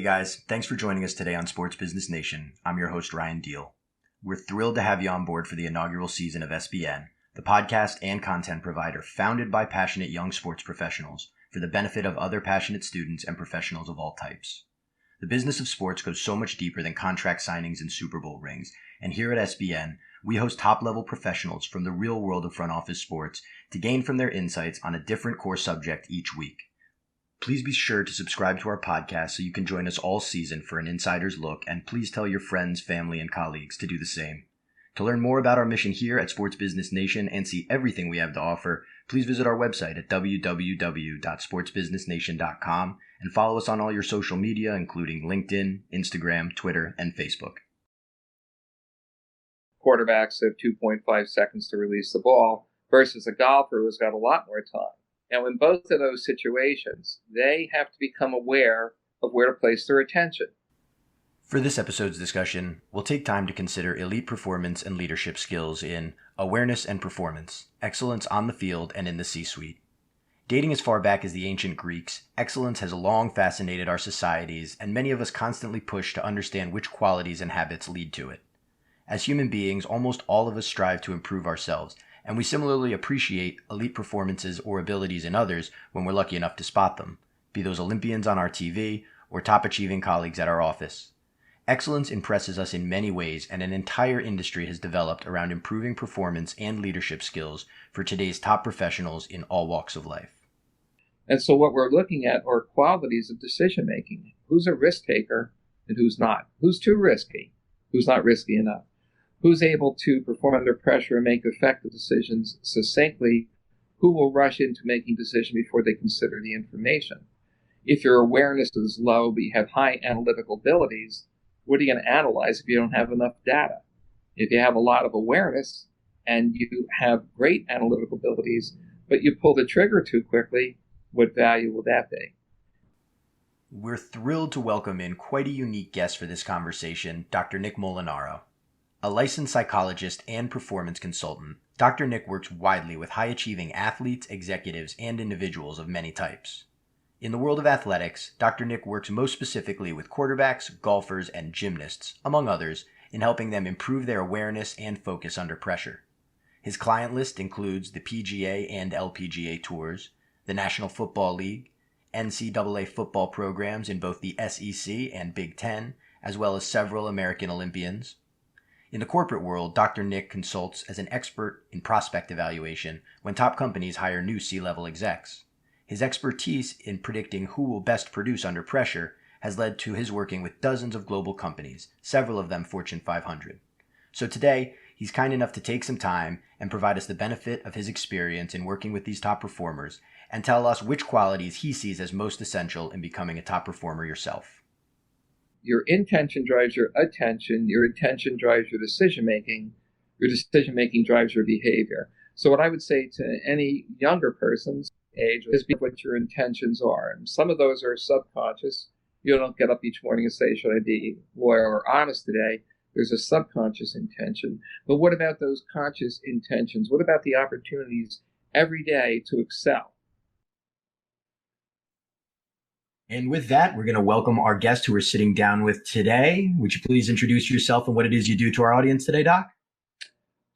guys, thanks for joining us today on Sports Business Nation. I'm your host, Ryan Deal. We're thrilled to have you on board for the inaugural season of SBN, the podcast and content provider founded by passionate young sports professionals for the benefit of other passionate students and professionals of all types. The business of sports goes so much deeper than contract signings and Super Bowl rings, and here at SBN, we host top-level professionals from the real world of front office sports to gain from their insights on a different core subject each week. Please be sure to subscribe to our podcast so you can join us all season for an insider's look, and please tell your friends, family, and colleagues to do the same. To learn more about our mission here at Sports Business Nation and see everything we have to offer, please visit our website at www.sportsbusinessnation.com and follow us on all your social media, including LinkedIn, Instagram, Twitter, and Facebook. Quarterbacks have 2.5 seconds to release the ball versus a golfer who's got a lot more time. Now, in both of those situations, they have to become aware of where to place their attention. For this episode's discussion, we'll take time to consider elite performance and leadership skills in awareness and performance, excellence on the field and in the C-suite. Dating as far back as the ancient Greeks, excellence has long fascinated our societies, and many of us constantly push to understand which qualities and habits lead to it. As human beings, almost all of us strive to improve ourselves, and we similarly appreciate elite performances or abilities in others when we're lucky enough to spot them, be those Olympians on our TV or top-achieving colleagues at our office. Excellence impresses us in many ways, and an entire industry has developed around improving performance and leadership skills for today's top professionals in all walks of life. And so what we're looking at are qualities of decision-making. Who's a risk taker and who's not? Who's too risky? Who's not risky enough? Who's able to perform under pressure and make effective decisions succinctly? Who will rush into making decisions before they consider the information? If your awareness is low but you have high analytical abilities, what are you going to analyze if you don't have enough data? If you have a lot of awareness and you have great analytical abilities, but you pull the trigger too quickly, what value will that be? We're thrilled to welcome in quite a unique guest for this conversation, Dr. Nick Molinaro. A licensed psychologist and performance consultant, Dr. Nick works widely with high-achieving athletes, executives, and individuals of many types. In the world of athletics, Dr. Nick works most specifically with quarterbacks, golfers, and gymnasts, among others, in helping them improve their awareness and focus under pressure. His client list includes the PGA and LPGA tours, the National Football League, NCAA football programs in both the SEC and Big Ten, as well as several American Olympians. In the corporate world, Dr. Nick consults as an expert in prospect evaluation when top companies hire new C-level execs. His expertise in predicting who will best produce under pressure has led to his working with dozens of global companies, several of them Fortune 500. So today, he's kind enough to take some time and provide us the benefit of his experience in working with these top performers and tell us which qualities he sees as most essential in becoming a top performer yourself. Your intention drives your attention drives your decision-making drives your behavior. So what I would say to any younger person's age is what your intentions are. And some of those are subconscious. You don't get up each morning and say, should I be loyal or honest today? There's a subconscious intention. But what about those conscious intentions? What about the opportunities every day to excel? And with that, we're going to welcome our guest who we're sitting down with today. Would you please introduce yourself and what it is you do to our audience today, Doc?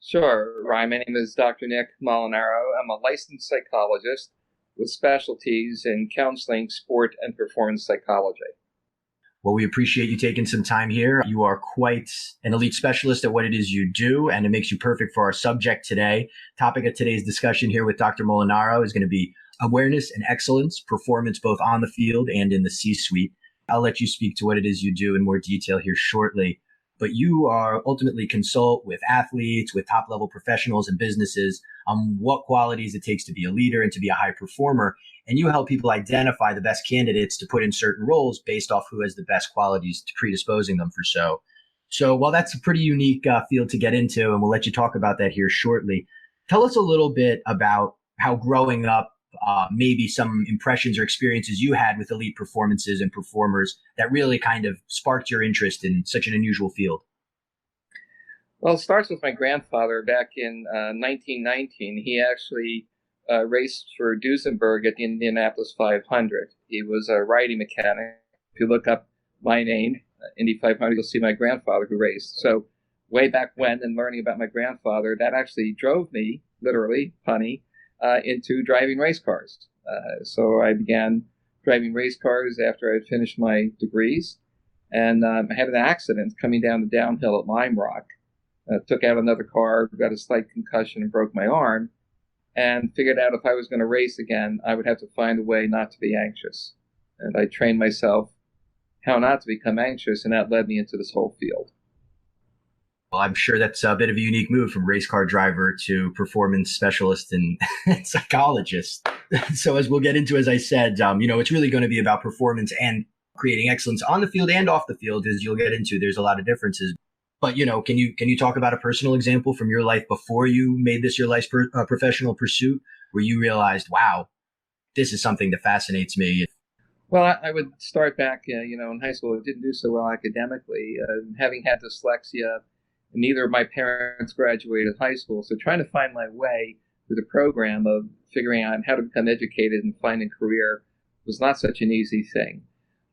Sure, Ryan. My name is Dr. Nick Molinaro. I'm a licensed psychologist with specialties in counseling, sport, and performance psychology. Well, we appreciate you taking some time here. You are quite an elite specialist at what it is you do, and it makes you perfect for our subject today. Topic of today's discussion here with Dr. Molinaro is going to be awareness and excellence, performance both on the field and in the C-suite. I'll let you speak to what it is you do in more detail here shortly. But you are ultimately consult with athletes, with top-level professionals and businesses on what qualities it takes to be a leader and to be a high performer. And you help people identify the best candidates to put in certain roles based off who has the best qualities to predisposing them for so. So while that's a pretty unique field to get into, and we'll let you talk about that here shortly, tell us a little bit about how growing up, maybe some impressions or experiences you had with elite performances and performers that really kind of sparked your interest in such an unusual field. Well, it starts with my grandfather back in 1919. He actually raced for Duesenberg at the Indianapolis 500. He was a riding mechanic. If you look up my name, Indy 500, you'll see my grandfather who raced. So way back when, and learning about my grandfather, that actually drove me, literally, punny, into driving race cars. So I began driving race cars after I had finished my degrees. And I had an accident coming down the downhill at Lime Rock. Took out another car, got a slight concussion, and broke my arm. And figured out if I was going to race again, I would have to find a way not to be anxious. And I trained myself how not to become anxious, and that led me into this whole field. Well, I'm sure that's a bit of a unique move from race car driver to performance specialist and psychologist. So as we'll get into, as I said, it's really going to be about performance and creating excellence on the field and off the field, as you'll get into. There's a lot of differences. But, can you talk about a personal example from your life before you made this your life's professional pursuit, where you realized, wow, this is something that fascinates me? Well, I would start back, in high school. I didn't do so well academically, having had dyslexia. Neither of my parents graduated high school, so trying to find my way through the program of figuring out how to become educated and find a career was not such an easy thing.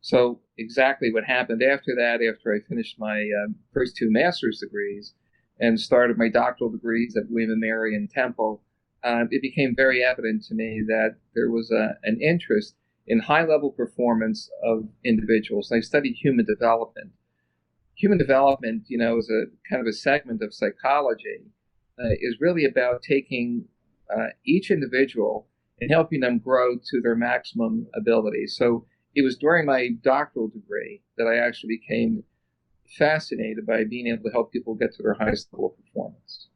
So exactly what happened after that, after I finished my first two master's degrees and started my doctoral degrees at William & Mary and Temple, it became very evident to me that there was an interest in high-level performance of individuals. And I studied human development. Human development, is a kind of a segment of psychology, is really about taking each individual and helping them grow to their maximum ability. So it was during my doctoral degree that I actually became fascinated by being able to help people get to their highest level of performance.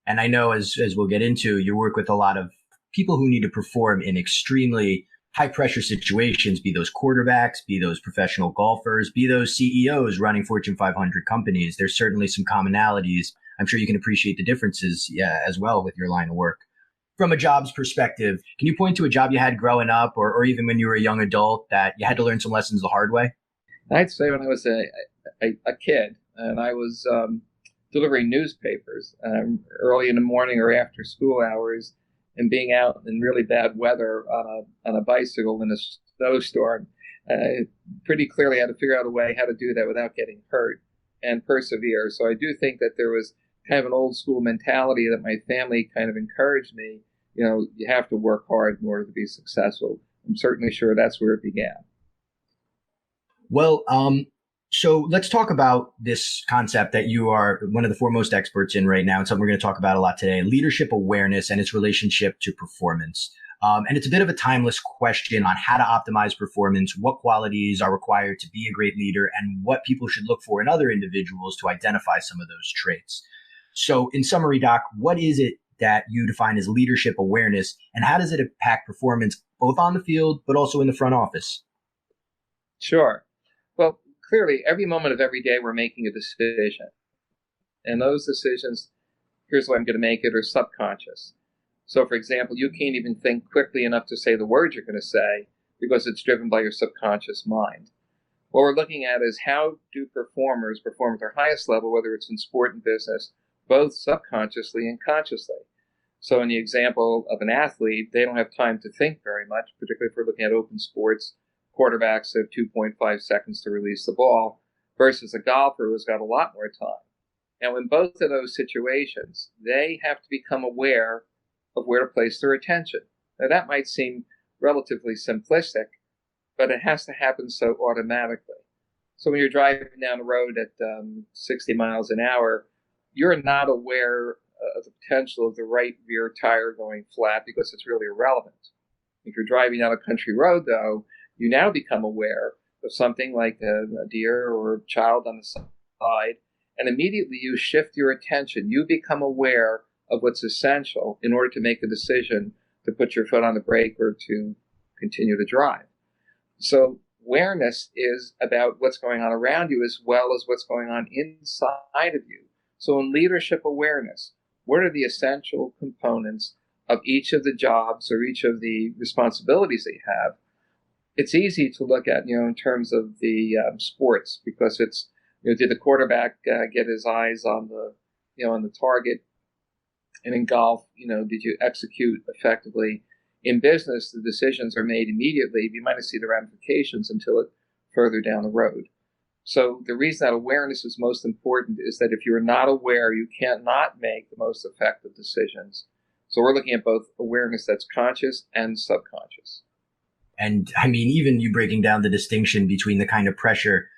And I know, as we'll get into, you work with a lot of people who need to perform in extremely high pressure situations, be those quarterbacks, be those professional golfers, be those CEOs running Fortune 500 companies. There's certainly some commonalities. I'm sure you can appreciate the differences as well with your line of work. From a jobs perspective, can you point to a job you had growing up or even when you were a young adult that you had to learn some lessons the hard way? I'd say when I was a kid and I was delivering newspapers early in the morning or after school hours, and being out in really bad weather on a bicycle in a snowstorm, pretty clearly had to figure out a way how to do that without getting hurt and persevere. So I do think that there was kind of an old school mentality that my family kind of encouraged me. You have to work hard in order to be successful. I'm certainly sure that's where it began. Well, so let's talk about this concept that you are one of the foremost experts in right now. It's something we're going to talk about a lot today, leadership awareness and its relationship to performance. And it's a bit of a timeless question on how to optimize performance, what qualities are required to be a great leader, and what people should look for in other individuals to identify some of those traits. So in summary, Doc, what is it that you define as leadership awareness, and how does it impact performance both on the field but also in the front office? Sure. Well, clearly, every moment of every day, we're making a decision. And those decisions, here's the way I'm going to make it, are subconscious. So, for example, you can't even think quickly enough to say the words you're going to say because it's driven by your subconscious mind. What we're looking at is how do performers perform at their highest level, whether it's in sport and business, both subconsciously and consciously. So in the example of an athlete, they don't have time to think very much, particularly if we're looking at open sports. Quarterbacks have 2.5 seconds to release the ball versus a golfer who's got a lot more time. Now, in both of those situations, they have to become aware of where to place their attention. Now, that might seem relatively simplistic, but it has to happen so automatically. So when you're driving down the road at 60 miles an hour, you're not aware of the potential of the right rear tire going flat because it's really irrelevant. If you're driving down a country road, though, you now become aware of something like a deer or a child on the side, and immediately you shift your attention. You become aware of what's essential in order to make a decision to put your foot on the brake or to continue to drive. So awareness is about what's going on around you as well as what's going on inside of you. So in leadership awareness, what are the essential components of each of the jobs or each of the responsibilities that you have? It's easy to look at, in terms of the sports, because it's, did the quarterback get his eyes on the target? And in golf, did you execute effectively? In business, the decisions are made immediately. You might not see the ramifications until it further down the road. So the reason that awareness is most important is that if you're not aware, you can't not make the most effective decisions. So we're looking at both awareness that's conscious and subconscious. And I mean, even you breaking down the distinction between the kind of pressure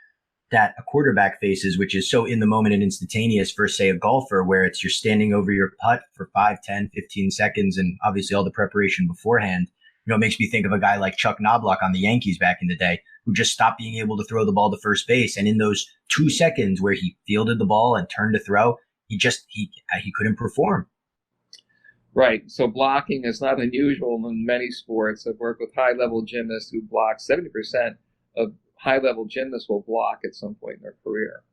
that a quarterback faces, which is so in the moment and instantaneous for, say, a golfer, where it's you're standing over your putt for 5, 10, 15 seconds, and obviously all the preparation beforehand. It makes me think of a guy like Chuck Knobloch on the Yankees back in the day, who just stopped being able to throw the ball to first base. And in those 2 seconds where he fielded the ball and turned to throw, he couldn't perform. Right. So blocking is not unusual in many sports. I've worked with high-level gymnasts who block. 70% of high-level gymnasts will block at some point in their career.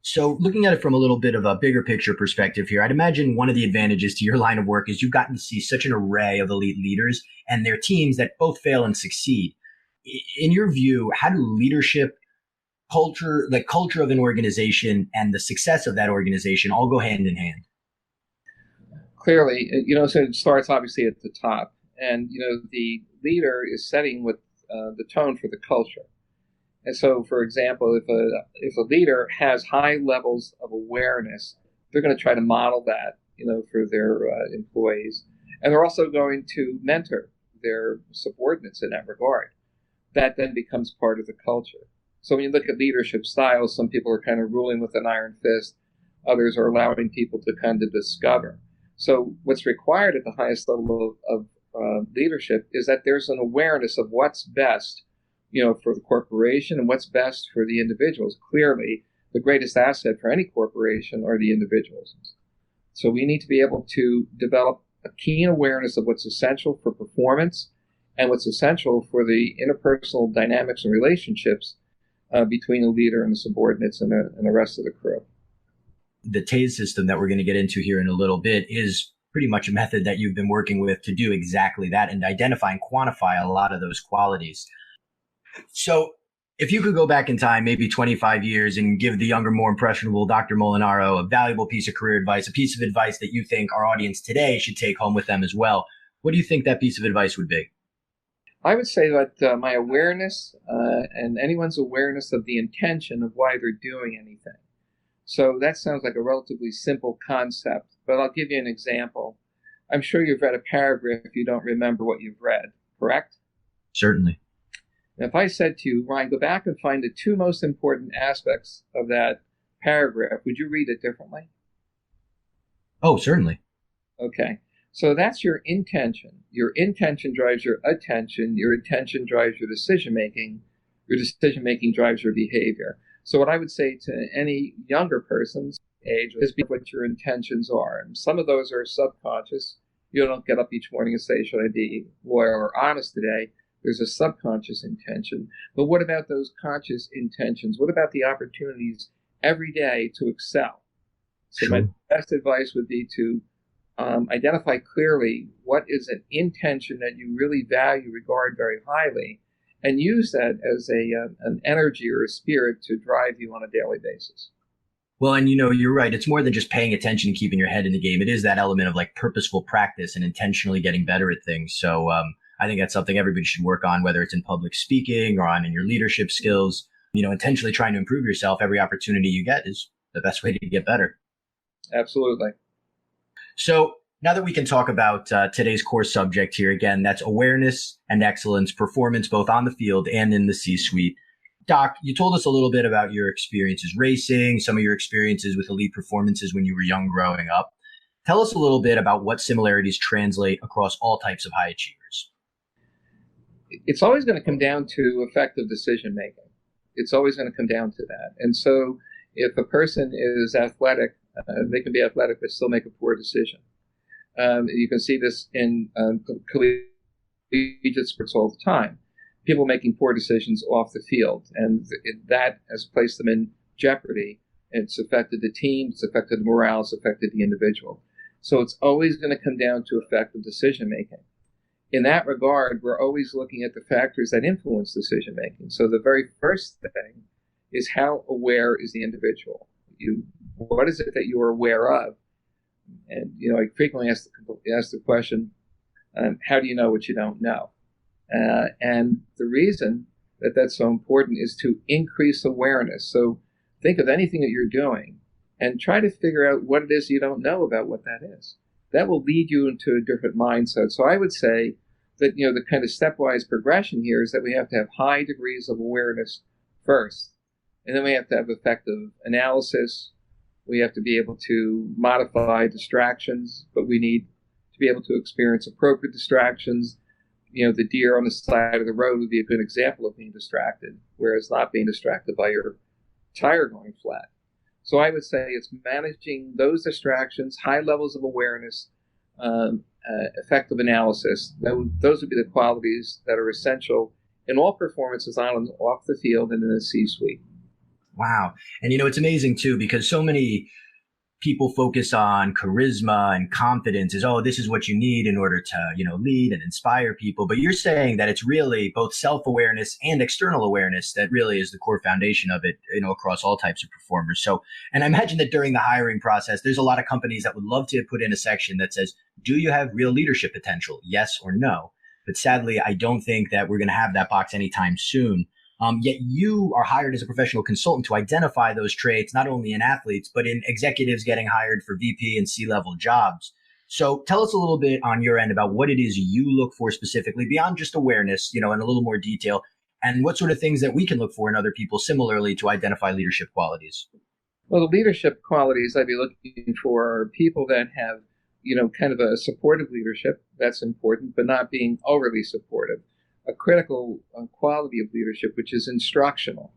So looking at it from a little bit of a bigger picture perspective here, I'd imagine one of the advantages to your line of work is you've gotten to see such an array of elite leaders and their teams that both fail and succeed. In your view, how do leadership, culture, the culture of an organization and the success of that organization all go hand in hand? Clearly, so it starts obviously at the top. And, the leader is setting with the tone for the culture. And so, for example, if a leader has high levels of awareness, they're going to try to model that, for their employees. And they're also going to mentor their subordinates in that regard. That then becomes part of the culture. So when you look at leadership styles, some people are kind of ruling with an iron fist. Others are allowing people to kind of discover. So what's required at the highest level of leadership is that there's an awareness of what's best for the corporation and what's best for the individuals. Clearly, the greatest asset for any corporation are the individuals. So we need to be able to develop a keen awareness of what's essential for performance and what's essential for the interpersonal dynamics and relationships between the leader and the subordinates and the rest of the crew. The TASE system that we're going to get into here in a little bit is pretty much a method that you've been working with to do exactly that and identify and quantify a lot of those qualities. So if you could go back in time, maybe 25 years, and give the younger, more impressionable Dr. Molinaro a valuable piece of career advice, a piece of advice that you think our audience today should take home with them as well, what do you think that piece of advice would be? I would say that my awareness and anyone's awareness of the intention of why they're doing anything. So that sounds like a relatively simple concept, but I'll give you an example. I'm sure you've read a paragraph if you don't remember what you've read, correct? Certainly. If I said to you, Ryan, go back and find the 2 most important aspects of that paragraph, would you read it differently? Oh, certainly. Okay. So that's your intention. Your intention drives your attention. Your attention drives your decision-making. Your decision-making drives your behavior. So what I would say to any younger person's age is be what your intentions are. And some of those are subconscious. You don't get up each morning and say, should I be loyal or honest today? There's a subconscious intention. But what about those conscious intentions? What about the opportunities every day to excel? So Sure. My best advice would be to identify clearly what is an intention that you really value, regard very highly, and use that as an energy or a spirit to drive you on a daily basis. Well, and you're right. It's more than just paying attention and keeping your head in the game. It is that element of like purposeful practice and intentionally getting better at things. So I think that's something everybody should work on, whether it's in public speaking or on in your leadership skills. Intentionally trying to improve yourself every opportunity you get is the best way to get better. Absolutely. So now that we can talk about today's core subject here, again, that's awareness and excellence, performance, both on the field and in the C-suite. Doc, you told us a little bit about your experiences racing, some of your experiences with elite performances when you were young growing up. Tell us a little bit about what similarities translate across all types of high achievers. It's always going to come down to effective decision making. It's always going to come down to that. And so if a person is athletic, they can be athletic but still make a poor decision. You can see this in collegiate sports all the time. People making poor decisions off the field, and that has placed them in jeopardy. It's affected the team, it's affected the morale, it's affected the individual. So it's always going to come down to effective decision making. In that regard, we're always looking at the factors that influence decision making. So the very first thing is, how aware is the individual? What is it that you are aware of? And I frequently ask the question, how do you know what you don't know? And the reason that that's so important is to increase awareness. So think of anything that you're doing and try to figure out what it is you don't know about what that is. That will lead you into a different mindset. So I would say that, the kind of stepwise progression here is that we have to have high degrees of awareness first. And then we have to have effective analysis. We have to be able to modify distractions, but we need to be able to experience appropriate distractions. The deer on the side of the road would be a good example of being distracted, whereas not being distracted by your tire going flat. So I would say it's managing those distractions, high levels of awareness, effective analysis. Those would be the qualities that are essential in all performances on and off the field and in the C-suite. Wow. And, it's amazing, too, because so many people focus on charisma and confidence as, this is what you need in order to, lead and inspire people. But you're saying that it's really both self-awareness and external awareness that really is the core foundation of it, across all types of performers. So, and I imagine that during the hiring process, there's a lot of companies that would love to put in a section that says, do you have real leadership potential? Yes or no? But sadly, I don't think that we're going to have that box anytime soon. Yet you are hired as a professional consultant to identify those traits, not only in athletes, but in executives getting hired for VP and C-level jobs. So tell us a little bit on your end about what it is you look for specifically beyond just awareness, in a little more detail, and what sort of things that we can look for in other people similarly to identify leadership qualities. Well, the leadership qualities I'd be looking for are people that have, kind of a supportive leadership. That's important, but not being overly supportive. A critical quality of leadership, which is instructional,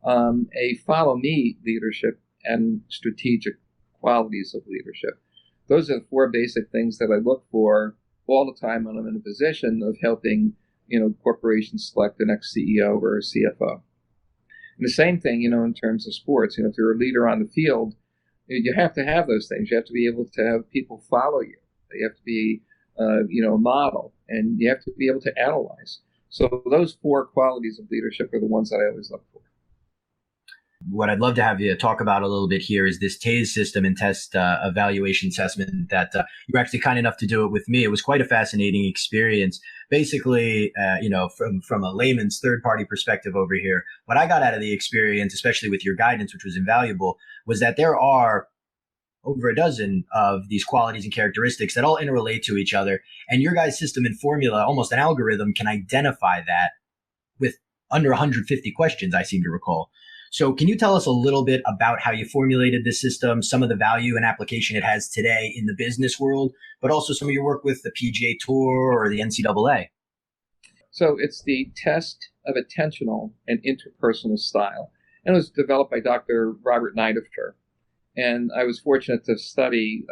a follow-me leadership, and strategic qualities of leadership. Those are the four basic things that I look for all the time when I'm in a position of helping, corporations select the next CEO or CFO. And the same thing, in terms of sports. If you're a leader on the field, you have to have those things. You have to be able to have people follow you. You have to be, a model, and you have to be able to analyze. So those four qualities of leadership are the ones that I always look for. What I'd love to have you talk about a little bit here is this TASE system and test evaluation assessment that you were actually kind enough to do it with me. It was quite a fascinating experience. Basically, from a layman's third-party perspective over here, what I got out of the experience, especially with your guidance, which was invaluable, was that there are over a dozen of these qualities and characteristics that all interrelate to each other. And your guys' system and formula, almost an algorithm, can identify that with under 150 questions, I seem to recall. So can you tell us a little bit about how you formulated this system, some of the value and application it has today in the business world, but also some of your work with the PGA Tour or the NCAA? So it's the test of attentional and interpersonal style. And it was developed by Dr. Robert Niedefter. And I was fortunate to study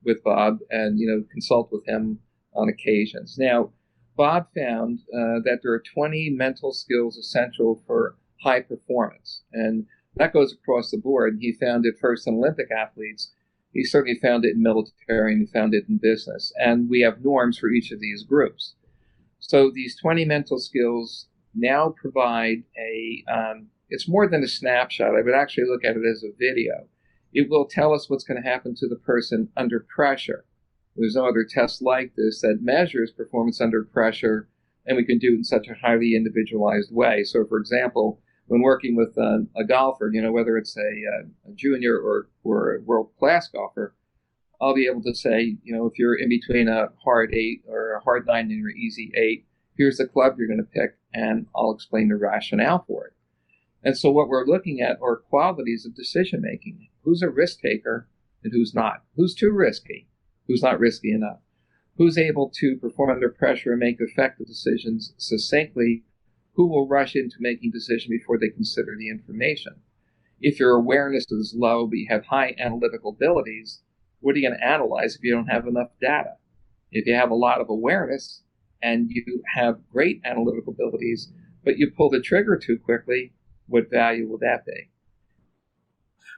with Bob and, consult with him on occasions. Now, Bob found that there are 20 mental skills essential for high performance. And that goes across the board. He found it first in Olympic athletes. He certainly found it in military, and he found it in business. And we have norms for each of these groups. So these 20 mental skills now provide it's more than a snapshot. I would actually look at it as a video. It will tell us what's going to happen to the person under pressure. There's no other test like this that measures performance under pressure, and we can do it in such a highly individualized way. So, for example, when working with a golfer, whether it's a junior or a world-class golfer, I'll be able to say, if you're in between a hard 8 or a hard 9 and your easy 8, here's the club you're going to pick, and I'll explain the rationale for it. And so what we're looking at are qualities of decision making. Who's a risk taker and who's not? Who's too risky? Who's not risky enough? Who's able to perform under pressure and make effective decisions succinctly? Who will rush into making decisions before they consider the information? If your awareness is low but you have high analytical abilities, what are you going to analyze if you don't have enough data? If you have a lot of awareness and you have great analytical abilities, but you pull the trigger too quickly, what value will that be?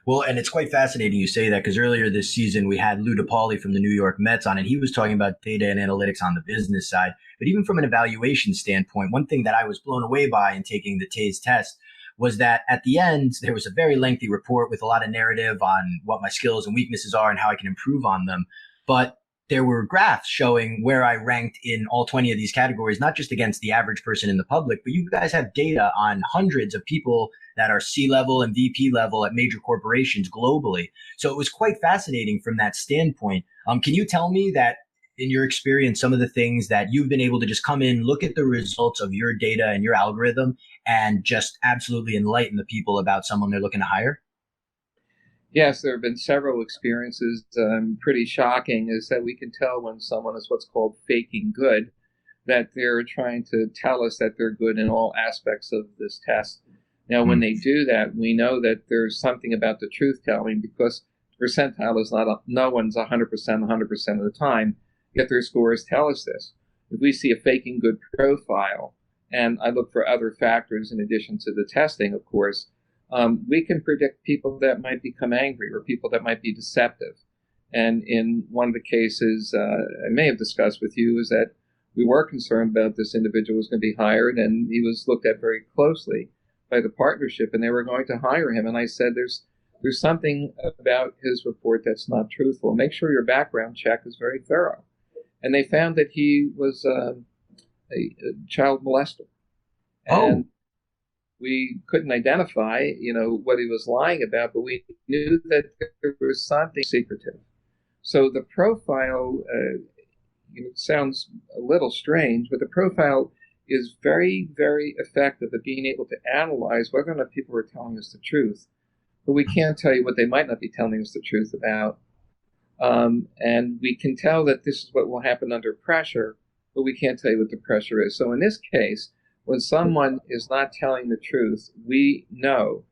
Well, and it's quite fascinating you say that, because earlier this season we had Lou DePauli from the New York Mets on, and he was talking about data and analytics on the business side. But even from an evaluation standpoint, one thing that I was blown away by in taking the TASE test was that at the end, there was a very lengthy report with a lot of narrative on what my skills and weaknesses are and how I can improve on them. But there were graphs showing where I ranked in all 20 of these categories, not just against the average person in the public, but you guys have data on hundreds of people that are C-level and VP level at major corporations globally. So it was quite fascinating from that standpoint. Can you tell me that in your experience, some of the things that you've been able to just come in, look at the results of your data and your algorithm and just absolutely enlighten the people about someone they're looking to hire? Yes, there have been several experiences. Pretty shocking is that we can tell when someone is what's called faking good, that they're trying to tell us that they're good in all aspects of this test. Now, when they do that, we know that there's something about the truth telling, because percentile is no one's 100% 100% of the time, yet their scores tell us this. If we see a faking good profile, and I look for other factors in addition to the testing, of course, we can predict people that might become angry or people that might be deceptive. And in one of the cases I may have discussed with you is that we were concerned about this individual was going to be hired, and he was looked at very closely by the partnership, and they were going to hire him. And I said, there's something about his report that's not truthful. Make sure your background check is very thorough. And they found that he was a child molester. And we couldn't identify, what he was lying about, but we knew that there was something secretive. So the profile, it sounds a little strange, but the profile is very, very effective at being able to analyze whether or not people are telling us the truth. But we can't tell you what they might not be telling us the truth about. And we can tell that this is what will happen under pressure, but we can't tell you what the pressure is. So in this case, when someone is not telling the truth, we know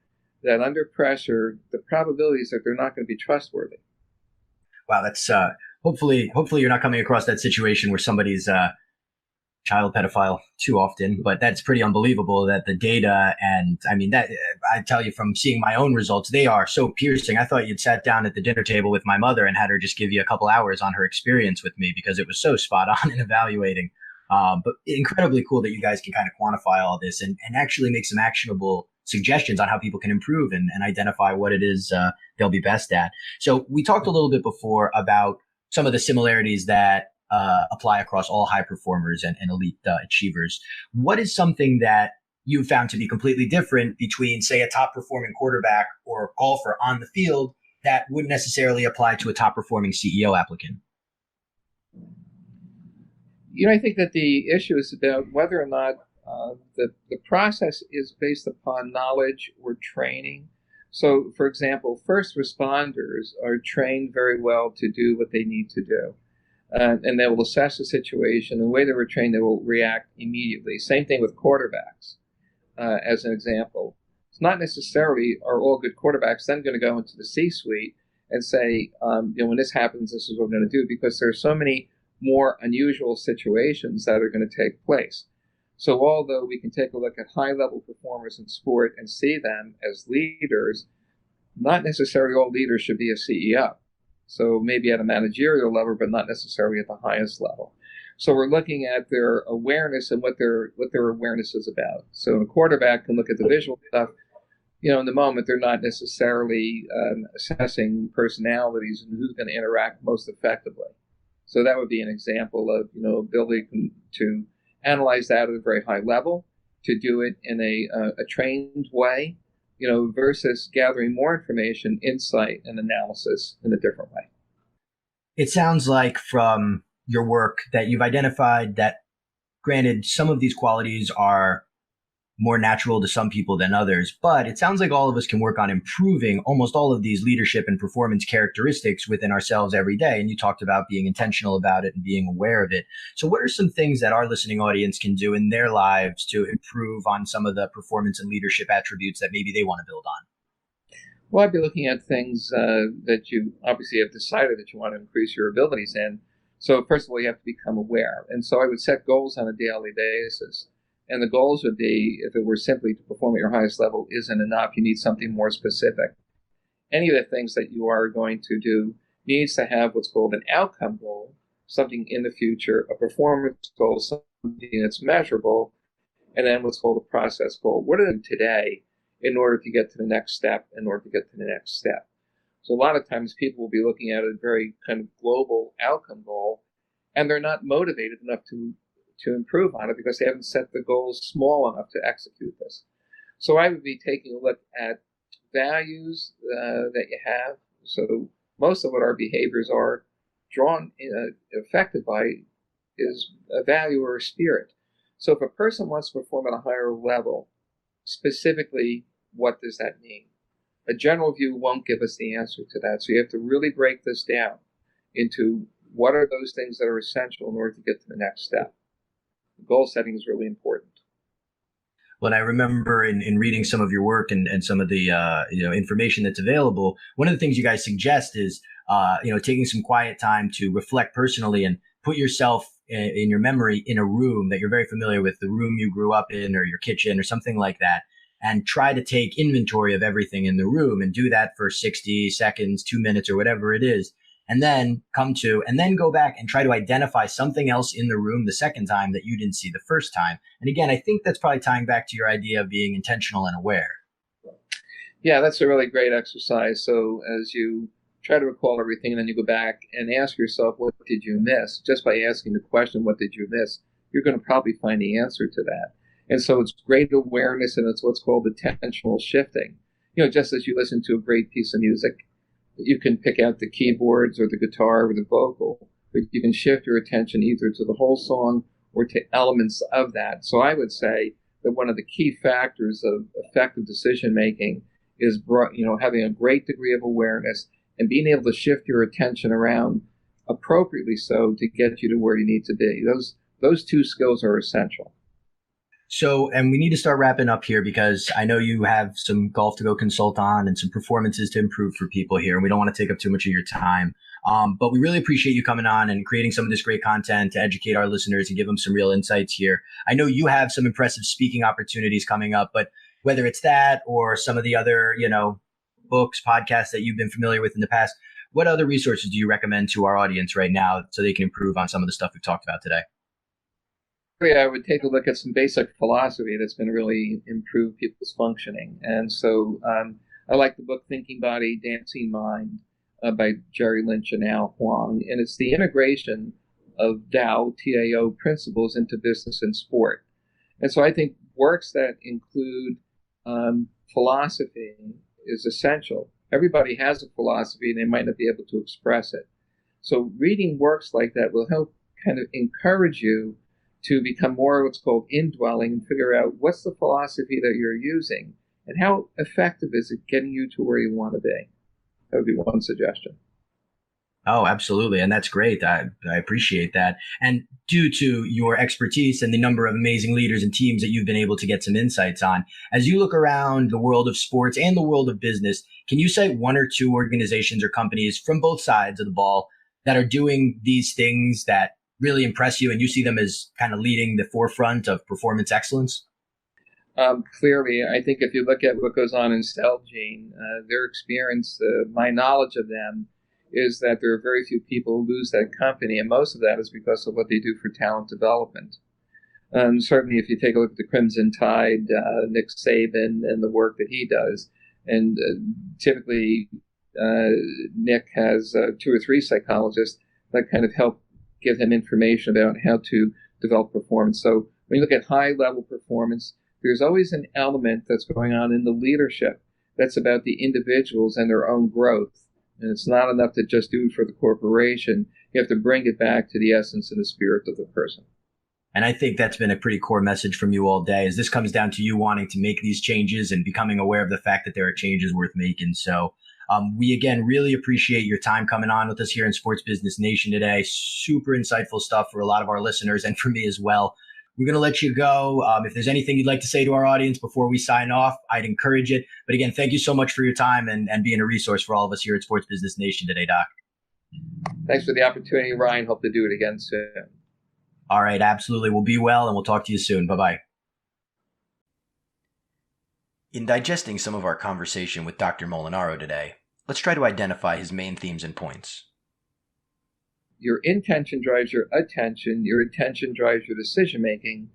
that under pressure, the probability is that they're not going to be trustworthy. Wow, that's hopefully you're not coming across that situation where somebody's child pedophile too often, but that's pretty unbelievable that the data, and I mean, that I tell you from seeing my own results, they are so piercing. I thought you'd sat down at the dinner table with my mother and had her just give you a couple hours on her experience with me, because it was so spot on in evaluating. But incredibly cool that you guys can kind of quantify all this and actually make some actionable suggestions on how people can improve and identify what it is they'll be best at. So we talked a little bit before about some of the similarities that apply across all high performers and elite achievers. What is something that you found to be completely different between, say, a top performing quarterback or a golfer on the field that wouldn't necessarily apply to a top performing CEO applicant? I think that the issue is about whether or not the process is based upon knowledge or training. So, for example, first responders are trained very well to do what they need to do. And they will assess the situation. The way they were trained, they will react immediately. Same thing with quarterbacks, as an example. It's not necessarily are all good quarterbacks then going to go into the C-suite and say, when this happens, this is what we're going to do, because there are so many more unusual situations that are going to take place. So although we can take a look at high-level performers in sport and see them as leaders, not necessarily all leaders should be a CEO. So maybe at a managerial level, but not necessarily at the highest level. So we're looking at their awareness and what their awareness is about. So a quarterback can look at the visual stuff. In the moment, they're not necessarily assessing personalities and who's going to interact most effectively. So that would be an example of, ability to analyze that at a very high level, to do it in a trained way, versus gathering more information, insight, and analysis in a different way. It sounds like from your work that you've identified that, granted, some of these qualities are more natural to some people than others, but it sounds like all of us can work on improving almost all of these leadership and performance characteristics within ourselves every day. And you talked about being intentional about it and being aware of it. So what are some things that our listening audience can do in their lives to improve on some of the performance and leadership attributes that maybe they want to build on? Well, I'd be looking at things that you obviously have decided that you want to increase your abilities in. So first of all, you have to become aware. And so I would set goals on a daily basis. And the goals would be, if it were simply to perform at your highest level isn't enough, you need something more specific. Any of the things that you are going to do needs to have what's called an outcome goal, something in the future, a performance goal, something that's measurable, and then what's called a process goal. What are they today in order to get to the next step, in order to get to the next step? So a lot of times people will be looking at a very kind of global outcome goal, and they're not motivated enough to improve on it because they haven't set the goals small enough to execute this. So I would be taking a look at values that you have. So most of what our behaviors are drawn affected by is a value or a spirit. So if a person wants to perform at a higher level, specifically, what does that mean? A general view won't give us the answer to that. So you have to really break this down into what are those things that are essential in order to get to the next step. Goal setting is really important. Well, I remember in reading some of your work and some of the information that's available, one of the things you guys suggest is taking some quiet time to reflect personally and put yourself in your memory in a room that you're very familiar with, the room you grew up in or your kitchen or something like that, and try to take inventory of everything in the room and do that for 60 seconds, 2 minutes, or whatever it is. And then go back and try to identify something else in the room the second time that you didn't see the first time. And again, I think that's probably tying back to your idea of being intentional and aware. Yeah, that's a really great exercise. So as you try to recall everything, and then you go back and ask yourself, what did you miss? Just by asking the question, what did you miss? You're going to probably find the answer to that. And so it's great awareness, and it's what's called the tensional shifting. Just as you listen to a great piece of music, you can pick out the keyboards or the guitar or the vocal, but you can shift your attention either to the whole song or to elements of that. So I would say that one of the key factors of effective decision making is having a great degree of awareness and being able to shift your attention around appropriately so to get you to where you need to be. Those two skills are essential. So, and we need to start wrapping up here because I know you have some golf to go consult on and some performances to improve for people here, and we don't want to take up too much of your time. But we really appreciate you coming on and creating some of this great content to educate our listeners and give them some real insights here. I know you have some impressive speaking opportunities coming up, but whether it's that or some of the other, books, podcasts that you've been familiar with in the past, what other resources do you recommend to our audience right now so they can improve on some of the stuff we've talked about today? I would take a look at some basic philosophy that's been really improved people's functioning. And so I like the book Thinking Body, Dancing Mind by Jerry Lynch and Al Huang. And it's the integration of Tao, T-A-O principles into business and sport. And so I think works that include philosophy is essential. Everybody has a philosophy and they might not be able to express it. So reading works like that will help kind of encourage you to become more what's called indwelling and figure out what's the philosophy that you're using and how effective is it getting you to where you want to be. That would be one suggestion. Oh, absolutely. And that's great. I appreciate that. And due to your expertise and the number of amazing leaders and teams that you've been able to get some insights on, as you look around the world of sports and the world of business, can you cite one or two organizations or companies from both sides of the ball that are doing these things that really impress you and you see them as kind of leading the forefront of performance excellence? Clearly, I think if you look at what goes on in Celgene, their experience, my knowledge of them is that there are very few people who lose that company, and most of that is because of what they do for talent development. Certainly, if you take a look at the Crimson Tide, Nick Saban and the work that he does, and typically Nick has 2 or 3 psychologists that kind of help give him information about how to develop performance. So when you look at high-level performance, there's always an element that's going on in the leadership that's about the individuals and their own growth. And it's not enough to just do it for the corporation. You have to bring it back to the essence and the spirit of the person. And I think that's been a pretty core message from you all day, is this comes down to you wanting to make these changes and becoming aware of the fact that there are changes worth making. So we, again, really appreciate your time coming on with us here in Sports Business Nation today. Super insightful stuff for a lot of our listeners and for me as well. We're going to let you go. If there's anything you'd like to say to our audience before we sign off, I'd encourage it. But again, thank you so much for your time and being a resource for all of us here at Sports Business Nation today, Doc. Thanks for the opportunity, Ryan. Hope to do it again soon. All right, absolutely. We'll be well, and we'll talk to you soon. Bye-bye. In digesting some of our conversation with Dr. Molinaro today, let's try to identify his main themes and points. Your intention drives your attention drives your decision-making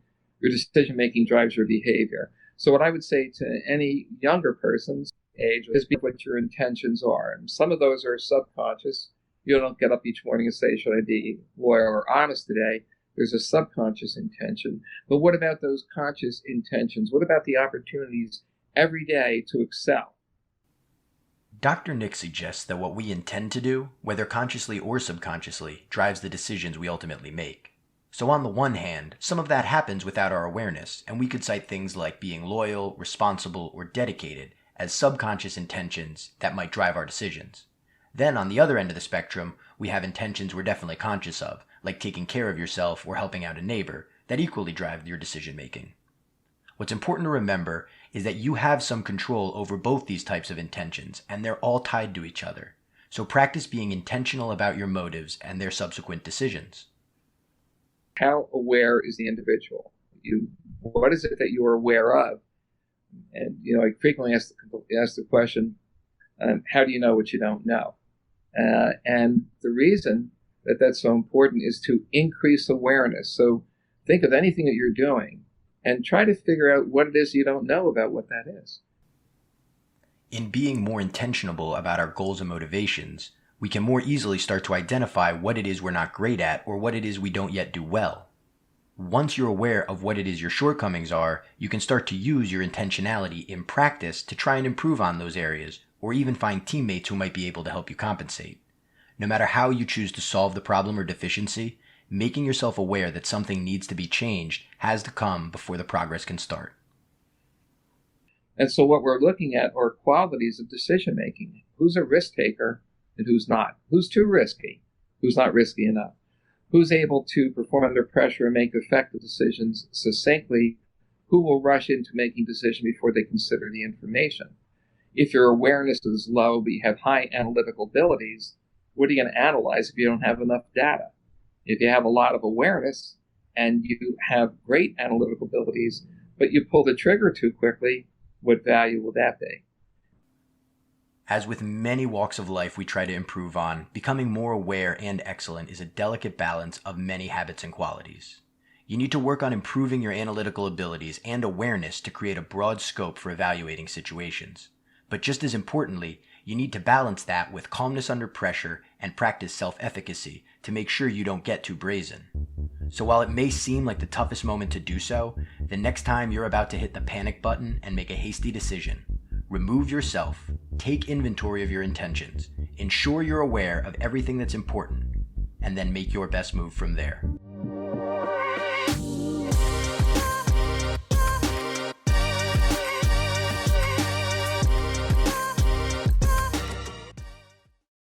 drives your behavior. So what I would say to any younger persons, age is what your intentions are. And some of those are subconscious. You don't get up each morning and say, should I be loyal or honest today? There's a subconscious intention. But what about those conscious intentions? What about the opportunities every day to excel? Dr. Nick suggests that what we intend to do, whether consciously or subconsciously, drives the decisions we ultimately make. So on the one hand, some of that happens without our awareness, and we could cite things like being loyal, responsible, or dedicated as subconscious intentions that might drive our decisions. Then on the other end of the spectrum, we have intentions we're definitely conscious of, like taking care of yourself or helping out a neighbor, that equally drive your decision making. What's important to remember is that you have some control over both these types of intentions, and they're all tied to each other. So practice being intentional about your motives and their subsequent decisions. How aware is the individual? What is it that you are aware of? And I frequently ask the question, how do you know what you don't know? And the reason that that's so important is to increase awareness. So think of anything that you're doing and try to figure out what it is you don't know about what that is. In being more intentional about our goals and motivations, we can more easily start to identify what it is we're not great at or what it is we don't yet do well. Once you're aware of what it is your shortcomings are, you can start to use your intentionality in practice to try and improve on those areas, or even find teammates who might be able to help you compensate. No matter how you choose to solve the problem or deficiency, making yourself aware that something needs to be changed has to come before the progress can start. And so what we're looking at are qualities of decision making. Who's a risk taker and who's not? Who's too risky? Who's not risky enough? Who's able to perform under pressure and make effective decisions succinctly? Who will rush into making decisions before they consider the information? If your awareness is low but you have high analytical abilities, what are you going to analyze if you don't have enough data? If you have a lot of awareness and you have great analytical abilities, but you pull the trigger too quickly, what value will that be? As with many walks of life we try to improve on, becoming more aware and excellent is a delicate balance of many habits and qualities. You need to work on improving your analytical abilities and awareness to create a broad scope for evaluating situations. But just as importantly, you need to balance that with calmness under pressure and practice self-efficacy to make sure you don't get too brazen. So while it may seem like the toughest moment to do so, the next time you're about to hit the panic button and make a hasty decision, remove yourself, take inventory of your intentions, ensure you're aware of everything that's important, and then make your best move from there.